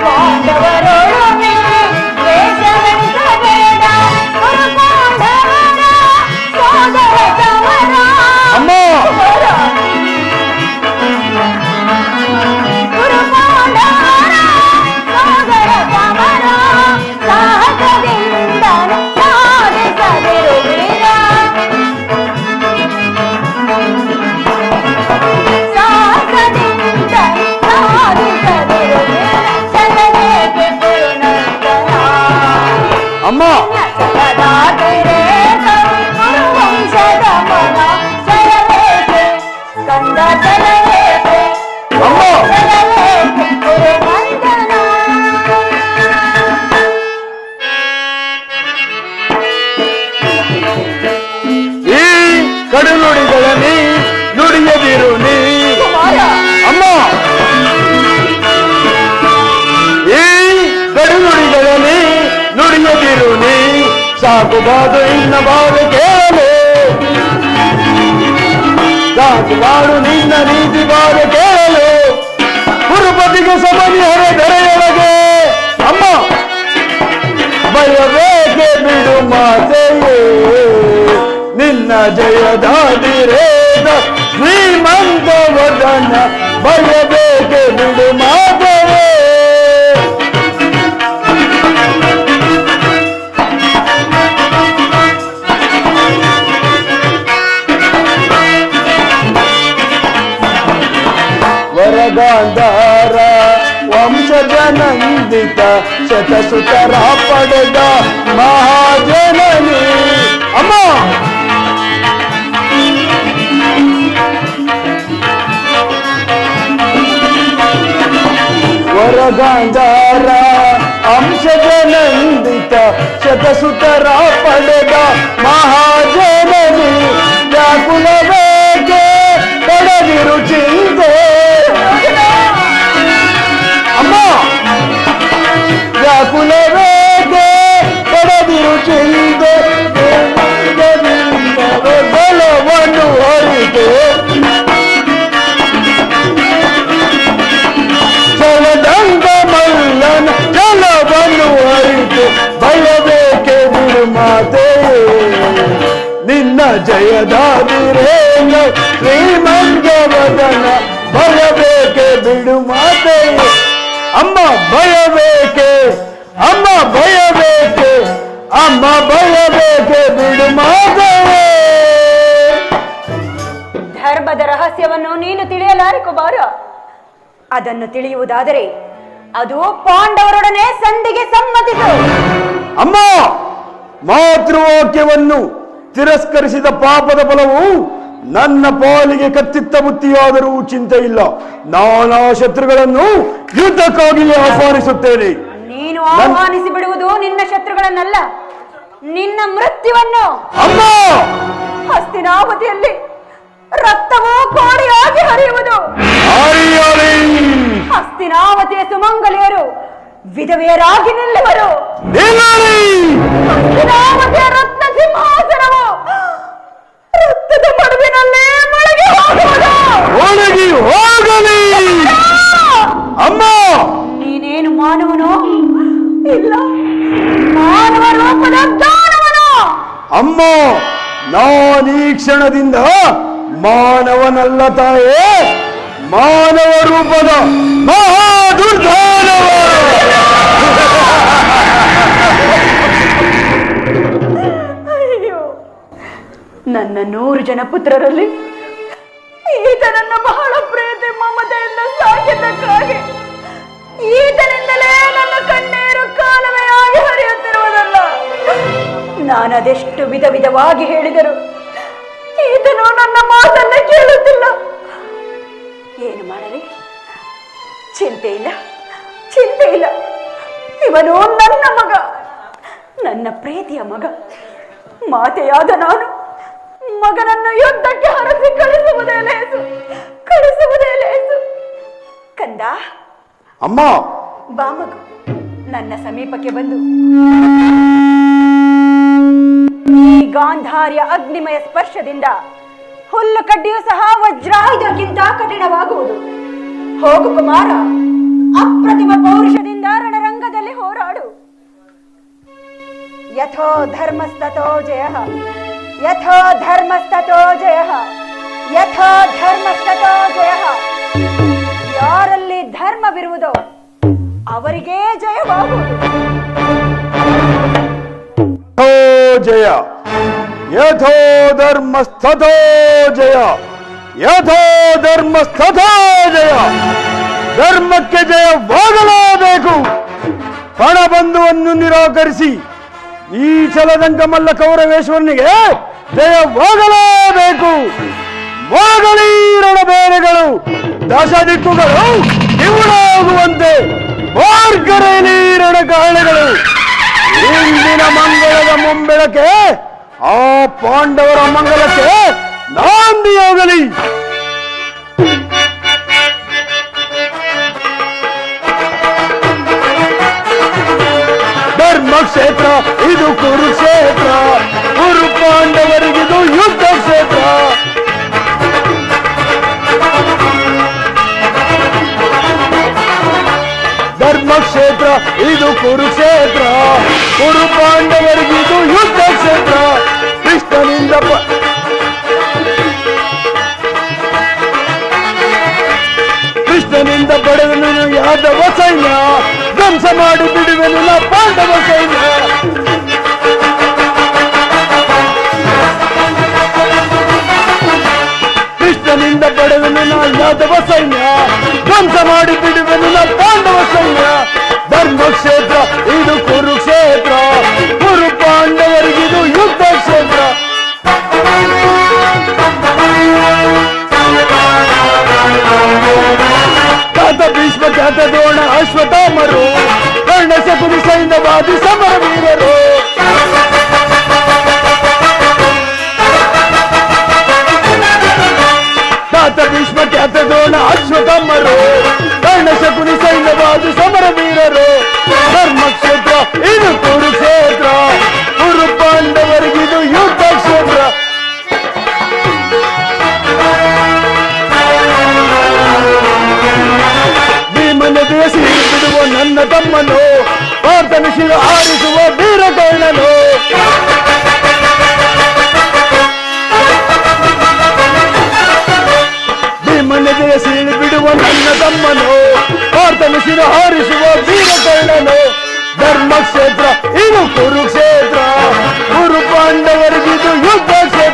ಪಾಂಡವರೊಡನೆ ದ್ವೇಷವೆನಿಸಬೇಡ. ಗುರು ಪಾಂಡವರ ಸೋದರ ಸಮರ. ಅಮ್ಮ, ಕುಮಾರ, ಗುರು ಪಾಂಡವರ ಸೋದರ ಸಮರ. ಸಾಹಸದಿಂದ ಸಾಧಿಸದಿರುವಿರ. ಸಾಹಸದಿಂದ ಸಾಧಿಸದಿರುವಿರ. ಚಲನೆಗೆ ಪುರುನಂದನ. ಅಮ್ಮ, ಚಲದಾದರೆ ಕುರುವಂಶದ ಮನ. ಚಲವೇಕೆ ಕಂದ ಚಲವೇಕೆ, ಅಮ್ಮ, ಚಲವೇಕೆ ಕುರುನಂದನ. ಈ ಕಡುನುಡಿಗಳ ನೀ ನುಡಿಯದಿರು ನೀ. ಕುಮಾರ, ಅಮ್ಮ, ಈ ಕಡುನುಡಿಗಳಲ್ಲಿ ನುಡಿಯದಿರು ನೀ. ಸಾಕುಬಾದು ಇನ್ನ ಬಾಳು ಕೇಳು, ಸಾಕುಬಾಡು ನಿನ್ನ ನೀತಿ ಬಾಳು ಕೇಳು. ಕುರುಪತಿಗೆ ಸಮನಿ ಹೊರೆದರೆಯೊಳಗೆ. ಅಮ್ಮ, ಭಯವೇಕೆ ಬಿಡು ಮಾತೆಯೇ, ನಿನ್ನ ಜಯದಾದಿರೇದ ಶ್ರೀಮಂತ ವದನ. ಭಯವೇಕೆ ಬಿಡು ಮಾತೆಯೇ. ವರಗಾಂಧಾರ ವಂಶಜನಂದಿತ ಶತಸುತರ ಪಡೆದ ಮಹಾಜನನಿ. ಅಮ್ಮ, ವರಗಾಂಧಾರ ಅಂಶಜನಂದಿತ ಶತಸುತರ ಪಡೆದ ಮಹಾಜನನಿ. ವ್ಯಾಕುಲವೇಕೆ ಪಡೆದಿರು ಚಿಂತೆ. ಅಮ್ಮ, ವ್ಯಾಕುಲವೇಕೆ ಪಡೆದಿರು ಚಿಂತೆ. ಬಲವನ್ನು ಹೊರಿತು ಚಲದಂಗ ಮಲ್ಲನ ಜಲವನ್ನು ಹೊರಿತು. ಭಯವೇಕೆ ಬಿಡು ಮಾತೆ, ನಿನ್ನ ಜಯದಾದಿರೇನ ಶ್ರೀಮಂತ ವದನ. ಭಯವೇಕೆ ಬಿಡು ಮಾತೆ. ಅಮ್ಮ, ಭಯವೇಕೆ, ಅಮ್ಮ, ಭಯವೇಕೆ, ಅಮ್ಮ, ಭಯವೇಕೆ ಬಿಡು ಮಾತೆ. ಧರ್ಮದ ರಹಸ್ಯವನ್ನು ನೀನು ತಿಳಿಯಲಾರೆ ಕುಮಾರ. ಅದನ್ನು ತಿಳಿಯುವುದಾದರೆ ಅದು ಪಾಂಡವರೊಡನೆ ಸಂಧಿಗೆ ಸಮ್ಮತಿಸು. ಅಮ್ಮ, ಮಾತೃವಾಕ್ಯವನ್ನು ತಿರಸ್ಕರಿಸಿದ ಪಾಪದ ಫಲವು ನನ್ನ ಪಾಲಿಗೆ ಕತ್ತಿತ್ತ ಬುತ್ತಿಯಾದರೂ ಚಿಂತೆ ಇಲ್ಲ. ನಾನಾ ಶತ್ರುಗಳನ್ನು ಯುದ್ಧಕ್ಕಾಗಿ ಆಹ್ವಾನಿಸುತ್ತೇನೆ. ನೀನು ಆಹ್ವಾನಿಸಿ ಬಿಡುವುದು ನಿನ್ನ ಶತ್ರುಗಳನ್ನಲ್ಲ, ನಿನ್ನ ಮೃತ್ಯುವನ್ನು. ಅಮ್ಮ, ಹಸ್ತಿನಾವತಿಯಲ್ಲಿ ರಕ್ತವೂ ಕೋಡಿಯಾಗಿ ಹರಿಯುವುದು. ಹಸ್ತಿನಾವತಿಯ ಸುಮಂಗಲಿಯರು ವಿಧವೆಯರಾಗಿ ನಿಲ್ಲುವರು. ಹಸ್ತಿನಾವತಿಯ ರತ್ನ ಸಿಂಹಾಸನವು ರಕ್ತದ ಮಡುವಿನಲ್ಲೇ ಮುಳುಗಿ ಹೋಗುವುದು. ಒಳಗಿ ಹೋಗಲಿ. ಅಮ್ಮ, ನೀನೇನು ಮಾನವನೋ? ಇಲ್ಲ, ಮಾನವ ರೂಪದ ದಾನವನೋ? ಅಮ್ಮ, ನಾನೀ ಕ್ಷಣದಿಂದ ಮಾನವನಲ್ಲ ತಾಯೇ, ಮಾನವ ರೂಪದ ಮಹಾದುರ್ಧಾನವ. ಅಯ್ಯೋ, ನನ್ನ 100 ಜನ ಪುತ್ರರಲ್ಲಿ ಈತನನ್ನ ಬಹಳ ಪ್ರೀತಿ ಮಮತೆಯಿಂದ ಸಾಕಿದ್ದಕ್ಕಾಗಿ ಈತನಿಂದಲೇ ನನ್ನ ಕಣ್ಣೀರು ಕಾಲುವೆಯಾಗಿ ಹರಿಯುತ್ತಿರುವುದಲ್ಲ. ನಾನದೆಷ್ಟು ವಿಧ ವಿಧವಾಗಿ ಹೇಳಿದರು ಈತನು ನನ್ನ ಮಾತನ್ನ ಕೇಳುತ್ತಿಲ್ಲ. ಏನು ಮಾಡಲಿ? ಚಿಂತೆ ಇಲ್ಲ, ಚಿಂತೆ ಇಲ್ಲ. ಇವನು ನನ್ನ ಮಗ, ನನ್ನ ಪ್ರೀತಿಯ ಮಗ. ಮಾತೆಯಾದ ನಾನು ಮಗನನ್ನು ಯುದ್ಧಕ್ಕೆ ಹರಸಿ ಕಳಿಸುವುದೇ ಲೇಸು, ಕಳಿಸುವುದೇ ಲೇಸು. ಕಂದ, ಅಮ್ಮ, ಬಾ ಮಗು, ನನ್ನ ಸಮೀಪಕ್ಕೆ ಬಂದು ಈ ಗಾಂಧಾರ್ಯ ಅಗ್ನಿಮಯ ಸ್ಪರ್ಶದಿಂದ ಹುಲ್ಲು ಕಡ್ಡಿಯೂ ಸಹ ವಜ್ರಾಯುಧಕ್ಕಿಂತ ಕಠಿಣವಾಗುವುದು. ಹೋಗು ಕುಮಾರ, ಅಪ್ರತಿಮ ಪೌರುಷದಿಂದ ರಣರಂಗದಲ್ಲಿ ಹೋರಾಡು. ಯಥೋ ಧರ್ಮಸ್ತತೋ ಜಯ, ಯಥೋ ಧರ್ಮಸ್ತತೋ ಜಯ, ಯಥೋ ಧರ್ಮಸ್ತತೋ ಜಯ. ಯಾರಲ್ಲಿ ಧರ್ಮವಿರುವುದೋ ಅವರಿಗೆ ಜಯವಾಗುವುದು. ಜಯ, ಯಥೋ ಧರ್ಮಸ್ಥತೋ ಜಯ, ಯಥೋ ಧರ್ಮಸ್ಥತೋ ಜಯ. ಧರ್ಮಕ್ಕೆ ಜಯವಾಗಲೇಬೇಕು. ಪಣಬಂಧುವನ್ನು ನಿರಾಕರಿಸಿ ಈ ಛಲದಂಕ ಮಲ್ಲ ಕೌರವೇಶ್ವರನಿಗೆ ಜಯವಾಗಲೇಬೇಕು. ಮೊಳಗಲಿ ರಣಬೇರೆಗಳು, ದಶ ದಿಕ್ಕುಗಳು ಕಿವುಡಾಗುವಂತೆ ಮಾರ್ಗರೇಲಿ ರಣಗಾಳೆಗಳು. ಇಂದಿನ ಮಂಗಳದ ಮುಂಬೆಳಕೆ ಆ ಪಾಂಡವರ ಮಂಗಲಕ್ಕೆ ನಾಂದಿಯಾಗಲಿ. ಧರ್ಮಕ್ಷೇತ್ರ ಇದು ಕುರುಕ್ಷೇತ್ರ, ಕುರು ಪಾಂಡವರಿಗಿದು ಯುದ್ಧ ಕ್ಷೇತ್ರ. ಧರ್ಮಕ್ಷೇತ್ರ ಇದು ಕುರುಕ್ಷೇತ್ರ, ಕುರು ಪಾಂಡವರಿಗಿದು ಯುದ್ಧ ಕ್ಷೇತ್ರ. ಕೃಷ್ಣನಿಂದ ಪಡೆದನು ಯಾದವ ಸೈನ್ಯ, ಧ್ವಂಸ ಮಾಡಿ ಬಿಡುವೆನು ನಾ ಪಾಂಡವ ಸೈನ್ಯ. ಕೃಷ್ಣನಿಂದ ಪಡೆದನು ನಾ ಯಾದವ ಸೈನ್ಯ, ಧ್ವಂಸ ಮಾಡಿ ಬಿಡುವೆನು ನಾ ಪಾಂಡವ ಸೈನ್ಯ. ಧರ್ಮಕ್ಷೇತ್ರ ಇದು ಕುರುಕ್ಷೇತ್ರ, ಕುರು ಪಾಂಡವರಿಗಿದು ಯುದ್ಧ ಕ್ಷೇತ್ರ. ತಾತ ಭೀಷ್ಮ, ಖ್ಯಾತ ದ್ರೋಣ, ಅಶ್ವತ್ಥಾಮರು, ಕರ್ಣ ಶಕುನಿ ಸೈನ್ಯವಾದಿ ಸಮರ ವೀರರು. ತಾತ ಭೀಷ್ಮ, ಖ್ಯಾತ ದ್ರೋಣ, ಅಶ್ವತ್ಥಾಮರು, ಕರ್ಣ ಶಕುನಿ ಸೈನ್ಯವಾದಿ ಸಮರ ವೀರರು. ಧರ್ಮಕ್ಷೇತ್ರ ಇದು ಕುರುಕ್ಷೇತ್ರ, ಕುರು ಪಾಂಡವರಿಗಿದು ಯುದ್ಧ ಕ್ಷೇತ್ರ. ಭೀಮನದಿಯ ಸಿಹಿ ಬಿಡುವ ನನ್ನ ತಮ್ಮನು, ಪಾರ್ಥನ ಶಿರ ಆರಿಸುವ ವೀರಕರ್ಣನು. ಭೀಮನದಿಯ ಸಿಹಿ ಬಿಡುವ ನನ್ನ ತಮ್ಮನು, ಪಾರ್ಥನ ಶಿರ ಆರಿಸುವ ವೀರಕರ್ಣನು. ಧರ್ಮಕ್ಷೇತ್ರ ಇದು ಕುರುಕ್ಷೇತ್ರ, ಕುರು ಪಾಂಡವರಿಗಿದು ಯುದ್ಧ ಕ್ಷೇತ್ರ.